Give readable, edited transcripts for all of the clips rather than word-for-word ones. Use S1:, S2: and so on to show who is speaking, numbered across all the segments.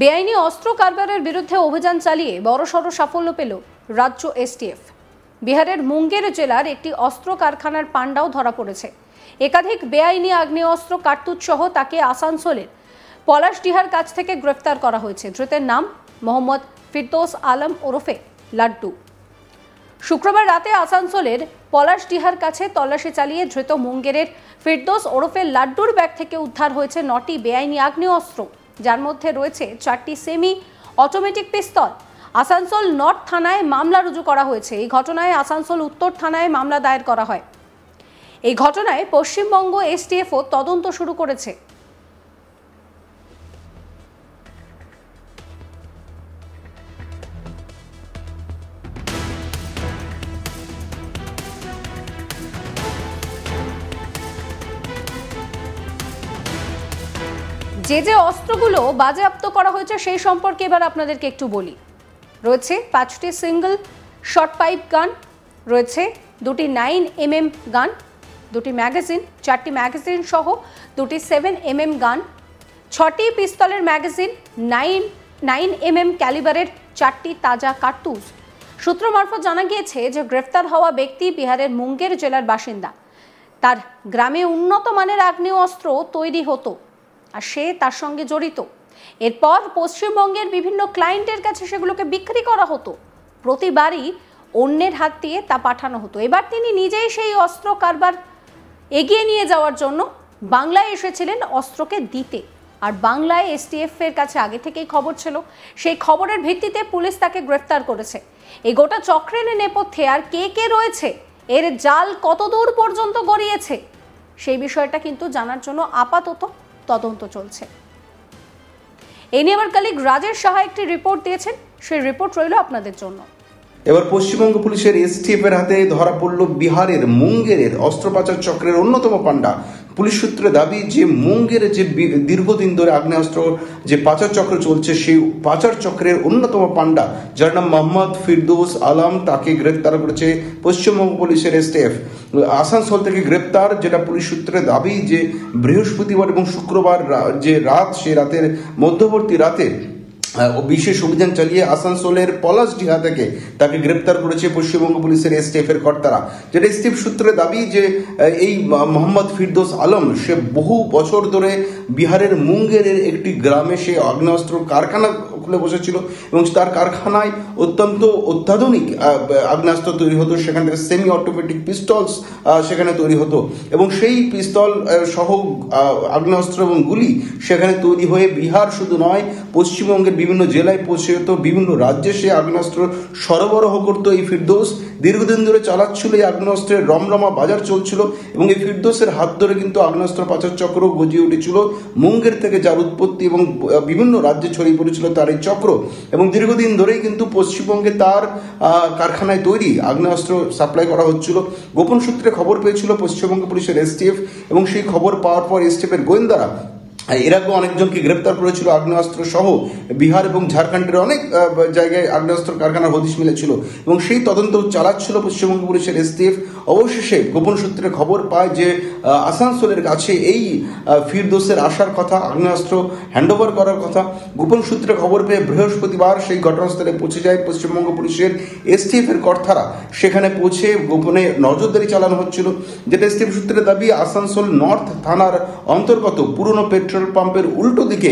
S1: বেআইনি অস্ত্র কারবারের বিরুদ্ধে অভিযান চালিয়ে বড়সড় সাফল্য পেল রাজ্য এসটিএফ। বিহারের মুঙ্গের জেলার একটি অস্ত্র কারখানার পান্ডাও ধরা পড়েছে। একাধিক বেআইনি আগ্নেয়াস্ত্র কার্তুজ সহ তাকে আসানসোলের পলাশডিহার কাছ থেকে গ্রেফতার করা হয়েছে। ধৃতের নাম মোহাম্মদ ফিরদৌস আলম ওরফে লাড্ডু। শুক্রবার রাতে আসানসোলের পলাশডিহার কাছে তল্লাশি চালিয়ে ধৃত মুঙ্গেরের ফিরদৌস ওরফে লাড্ডুর ব্যাগ থেকে উদ্ধার হয়েছে 9টি বেআইনি আগ্নেয়াস্ত্র, যার মধ্যে রয়েছে 4টি সেমি অটোমেটিক পিস্তল। আসানসোল নর্থ থানায় মামলা রুজু করা হয়েছে। এই ঘটনায় আসানসোল উত্তর থানায় মামলা দায়ের করা হয়। এই ঘটনায় পশ্চিমবঙ্গ এসটিএফও তদন্ত শুরু করেছে। যে অস্ত্রগুলো বাজেয়াপ্ত করা হয়েছে সেই সম্পর্কে এবার আপনাদেরকে একটু বলি। রয়েছে 5টি সিঙ্গেল শর্ট পাইপ গান, রয়েছে 2টি 9mm গান, 2টি ম্যাগাজিন, 4টি ম্যাগাজিন সহ 2টি 7mm গান, 6টি পিস্তলের ম্যাগাজিন, 9mm ক্যালিবারের 4টি তাজা কার্তুজ। সূত্র মারফত জানা গিয়েছে যে গ্রেফতার হওয়া ব্যক্তি বিহারের মুঙ্গের জেলার বাসিন্দা। তার গ্রামে উন্নত মানের আগ্নেয়াস্ত্র তৈরি হতো আর সে তার সঙ্গে জড়িত। এরপর পশ্চিমবঙ্গের বিভিন্ন ক্লায়েন্টের কাছে সেগুলোকে বিক্রি করা হতো। প্রতিবারই অন্যের হাত দিয়ে তা পাঠানো হতো। এবার তিনি নিজেই সেই অস্ত্র কারবার এগিয়ে নিয়ে যাওয়ার জন্য বাংলায় এসেছিলেন অস্ত্রকে দিতে। আর বাংলায় এসটিএফ এর কাছে আগে থেকেই খবর ছিল। সেই খবরের ভিত্তিতে পুলিশ তাকে গ্রেফতার করেছে। এই গোটা চক্রের নেপথ্যে আর কে কে রয়েছে, এর জাল কতদূর পর্যন্ত গড়িয়েছে, সেই বিষয়টা কিন্তু জানার জন্য আপাতত তদন্ত চলছে। এই নিয়ে আমার কলিগ রাজেশ সাহা একটি রিপোর্ট দিয়েছেন, সেই রিপোর্ট রইল আপনাদের জন্য।
S2: এবার পশ্চিমবঙ্গ পুলিশের এসটিএফ এর হাতে ধরা পড়ল বিহারের মুঙ্গেরের অস্ত্র পাচার চক্রের অন্যতম পান্ডা। পুলিশ সূত্রে দাবি যে মুঙ্গেরে যে দীর্ঘদিন ধরে আগ্নেয়াস্ত্র যে পাচার চক্র চলছে, সেই পাচার চক্রের অন্যতম পান্ডা যার নাম মোহাম্মদ ফিরদৌস আলম, তাকে গ্রেপ্তার করেছে পশ্চিমবঙ্গ পুলিশের এসটিএফ। আসানসোল থেকে গ্রেপ্তার, যেটা পুলিশ সূত্রে দাবি যে বৃহস্পতিবার এবং শুক্রবার যে রাত, সে রাতের মধ্যবর্তী রাতে বিশেষ অভিযান চালিয়ে আসানসোলের পলাশডিহা থেকে তাকে গ্রেপ্তার করেছে পশ্চিমবঙ্গ পুলিশের এসটিএফ এর কর্তারা। যেটা এসটিএফ সূত্রে দাবি যে এই মোহাম্মদ ফিরদৌস আলম সে বহু বছর ধরে বিহারের মুঙ্গেরের একটি গ্রামে সে আগ্নেয়াস্ত্র কারখানা খুলে বসেছিল এবং তার কারখানায় অত্যন্ত অত্যাধুনিক আগ্নেয়াস্ত্র তৈরি হতো। সেখান থেকে সেমি অটোমেটিক পিস্তলস সেখানে তৈরি হতো এবং সেই পিস্তল সহ আগ্নেয়াস্ত্র এবং গুলি সেখানে তৈরি হয়ে বিহার শুধু নয়, পশ্চিমবঙ্গের বিভিন্ন জেলায় পৌঁছে যেত, বিভিন্ন রাজ্যে সে আগ্নেয়াস্ত্র সরবরাহ করতো। এই ফিরদৌস দীর্ঘদিন ধরে চালাচ্ছিল এই আগ্নেয়াস্ত্রের রমরমা বাজার চলছিল এবং এই ফিরদৌসের হাত ধরে কিন্তু আগ্নেয়াস্ত্র পাচার চক্র গজিয়ে উঠেছিল মুঙ্গের থেকে, যার উৎপত্তি এবং বিভিন্ন রাজ্যে ছড়িয়ে পড়েছিল তার এই চক্র। এবং দীর্ঘদিন ধরেই কিন্তু পশ্চিমবঙ্গে তার কারখানায় তৈরি আগ্নেয়াস্ত্র সাপ্লাই করা হচ্ছিল। গোপন সূত্রে খবর পেয়েছিল পশ্চিমবঙ্গ পুলিশের এসটিএফ এবং সেই খবর পাওয়ার পর এসটিএফ এর গোয়েন্দারা এর আগেও অনেকজনকে গ্রেপ্তার করেছিল আগ্নেয়াস্ত্র সহ। বিহার এবং ঝাড়খণ্ডের অনেক জায়গায় আগ্নেয়াস্ত্র কারখানার হদিশ মিলেছিল এবং সেই তদন্ত চালাচ্ছিল পশ্চিমবঙ্গ পুলিশের এসটিএফ। অবশেষে গোপন সূত্রে খবর পায় যে আসানসোলের কাছে এই ফিরদৌসের আসার কথা, আগ্নেয়াস্ত্র হ্যান্ডওভার করার কথা। গোপন সূত্রে খবর পেয়ে বৃহস্পতিবার সেই ঘটনাস্থলে পৌঁছে যায় পশ্চিমবঙ্গ পুলিশের এসটিএফ এর কর্তারা। সেখানে পৌঁছে গোপনে নজরদারি চালানো হচ্ছিল। যেটা এসটিএফ সূত্রে দাবি, আসানসোল নর্থ থানার অন্তর্গত পুরনো পেট্রোল পাম্পের উল্টো দিকে,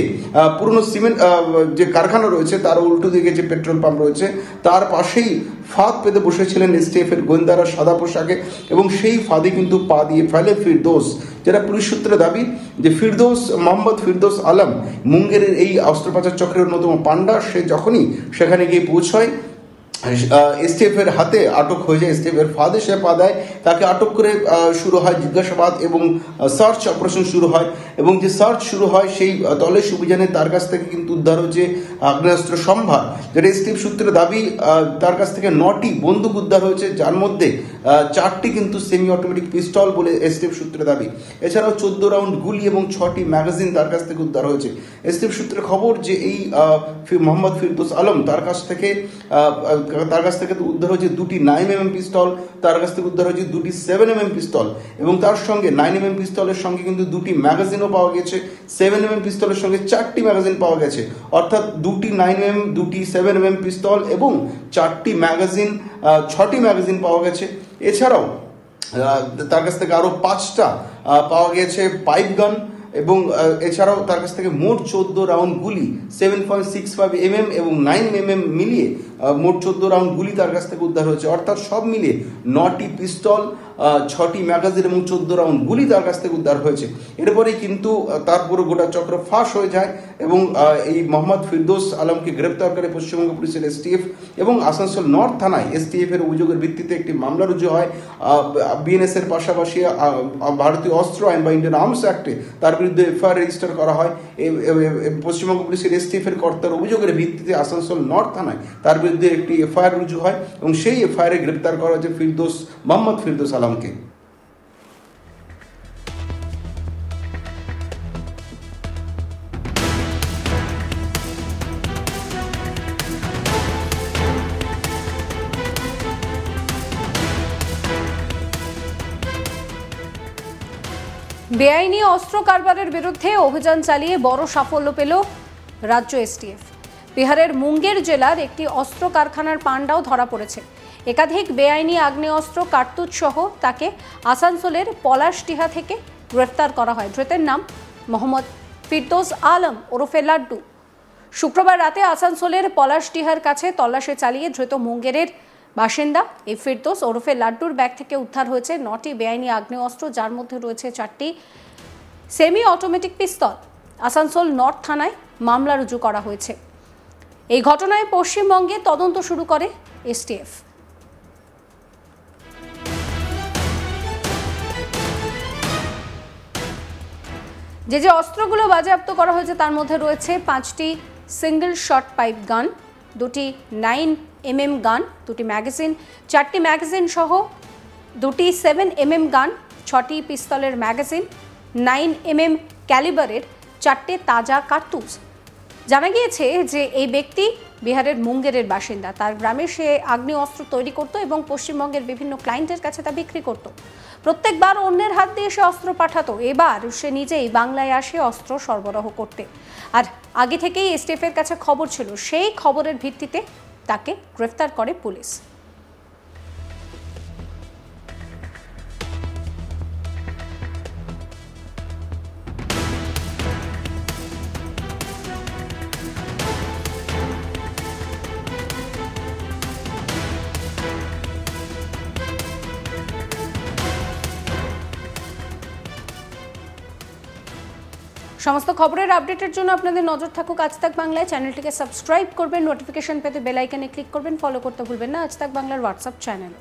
S2: পুরনো সিমেন্ট যে কারখানা রয়েছে তার উল্টো দিকে যে পেট্রোল পাম্প রয়েছে তার পাশেই ফাঁদ পেতে বসেছিলেন এসটিএফ এর গোয়েন্দারা সাদা পোশাকে এবং সেই ফাঁদে কিন্তু পা দিয়ে ফেলে ফিরদৌস। যেটা পুলিশ সূত্রে দাবি যে ফিরদৌস, মোহাম্মদ ফিরদৌস আলম মুঙ্গেরের এই অস্ত্র পাচার চক্রের অন্যতম পান্ডা। সে যখনই সেখানে গিয়ে পৌঁছয়, এসটিএফ এর হাতে আটক হয়ে যায়, এসটিএফ এর ফাঁদে সে পা দেয়, তাকে আটক করে শুরু হয় জিজ্ঞাসাবাদ এবং সার্চ অপারেশন শুরু হয়। এবং যে সার্চ শুরু হয় সেই তল্লাশি অভিযানে তার কাছ থেকে কিন্তু উদ্ধার হয়েছে আগ্নেয়াস্ত্র সম্ভার। যেটা এসটিএফ সূত্রে দাবি, তার কাছ থেকে 9টি বন্দুক উদ্ধার হয়েছে, যার মধ্যে 4টি কিন্তু সেমি অটোমেটিক পিস্তল বলে এসটিএফ সূত্রে দাবি। এছাড়াও 14 রাউন্ড গুলি এবং 6টি ম্যাগাজিন তার কাছ থেকে উদ্ধার হয়েছে। এসটিএফ সূত্রে খবর যে এই মোহাম্মদ ফিরদৌস আলম তার কাছ থেকে তার কাছ থেকে উদ্ধার হয়েছে দুটি 9mm পিস্তল, তার কাছ থেকে উদ্ধার হয়েছে দুটি 7mm পিস্তল, এবং তার সঙ্গে 9mm পিস্তলের সঙ্গে কিন্তু দুটি ম্যাগাজিনও পাওয়া গেছে। 7mm পিস্তলের সঙ্গে 4টি ম্যাগাজিন পাওয়া গেছে, অর্থাৎ দুটি 9mm, দুটি 7mm পিস্তল এবং 4টি ম্যাগাজিন, 6টি ম্যাগাজিন পাওয়া গেছে। এছাড়াও তার কাছ থেকে আরও 5টা পাওয়া গেছে পাইপ গান, এবং এছাড়াও তার কাছ থেকে মোট 14 রাউন্ড গুলি 7.65mm এবং 9mm মিলিয়ে মোট 14 রাউন্ড গুলি তার কাছ থেকে উদ্ধার হয়েছে। অর্থাৎ সব মিলিয়ে 9টি পিস্তল, 6টি ম্যাগাজিন এবং 14 রাউন্ড গুলি তার কাছ থেকে উদ্ধার হয়েছে। এরপরেই কিন্তু তারপরে গোটা চক্র ফাঁস হয়ে যায় এবং এই মোহাম্মদ ফিরদৌস আলমকে গ্রেপ্তার করে পশ্চিমবঙ্গ পুলিশের এসটিএফ এবং আসানসোল নর্থ থানায় এসটিএফ এর অভিযোগের ভিত্তিতে একটি মামলা রুজু হয়। বিএনএস এর পাশাপাশি ভারতীয় অস্ত্র আইন বা ইন্ডিয়ান আর্মস অ্যাক্টে তার বিরুদ্ধে এফআইআর রেজিস্টার করা হয়। পশ্চিমবঙ্গ পুলিশের এসটিএফ এর কর্তার অভিযোগের ভিত্তিতে আসানসোল নর্থ থানায় তার বিরুদ্ধে একটি এফআইআর রুজু হয় এবং সেই এফআইআরে গ্রেপ্তার করা হয়েছে মোহাম্মদ ফিরদৌস আলমকে।
S1: বেআইনি অস্ত্র কারবারের বিরুদ্ধে অভিযান চালিয়ে বড় সাফল্য পেল রাজ্য এসটিএফ। বিহারের মুঙ্গের জেলার একটি অস্ত্র কারখানার পান্ডাও ধরা পড়েছে। একাধিক বেআইনি আগ্নেয়াস্ত্র কার্তুজ সহ তাকে আসানসোলের পলাশডিহা থেকে গ্রেফতার করা হয়। ধৃতের নাম মোহাম্মদ ফিরদৌস আলম ওরফে লাড্ডু। শুক্রবার রাতে আসানসোলের পলাশডিহার কাছে তল্লাশি চালিয়ে ধৃত মুঙ্গেরের বাসিন্দা এই ফিরদৌস ওরফে লাড্ডুর ব্যাগ থেকে উদ্ধার হয়েছে 9টি বেআইনি আগ্নেয়াস্ত্র, যার মধ্যে রয়েছে 4টি সেমি অটোমেটিক পিস্তল। আসানসোল নর্থ থানায় মামলা রুজু করা হয়েছে। এই ঘটনায় পশ্চিমবঙ্গে তদন্ত শুরু করে এসটিএফ। যে অস্ত্রগুলো বাজেয়াপ্ত করা হয়েছে তার মধ্যে রয়েছে 5টি সিঙ্গেল শট পাইপ গান, 2টি 9mm গান, 2টি ম্যাগাজিন, 4টি ম্যাগাজিন সহ 2টি 7mm গান, 6টি পিস্তলের ম্যাগাজিন, 9mm ক্যালিবারের 4টে তাজা কার্তুজ। জানা গিয়েছে যে এই ব্যক্তি বিহারের মুঙ্গেরের বাসিন্দা। তার গ্রামে সে আগ্নেয়াস্ত্র তৈরি করত এবং পশ্চিমবঙ্গের বিভিন্ন ক্লায়েন্টের কাছে তা বিক্রি করত। প্রত্যেকবার অন্যের হাত দিয়ে সে অস্ত্র পাঠাতো। এবার সে নিজেই বাংলায় আসে অস্ত্র সরবরাহ করতে। আর আগে থেকেই এসটিএফ এর কাছে খবর ছিল, সেই খবরের ভিত্তিতে তাকে গ্রেফতার করে পুলিশ। সমস্ত খবরের আপডেটের জন্য আপনাদের নজর থাকুক আজ তাক বাংলায়। চ্যানেলটিকে সাবস্ক্রাইব করবেন, নোটিফিকেশন পেতে বেল আইকনে ক্লিক করবেন, ফলো করতে ভুলবেন না আজ তাক বাংলার হোয়াটসঅ্যাপ চ্যানেল।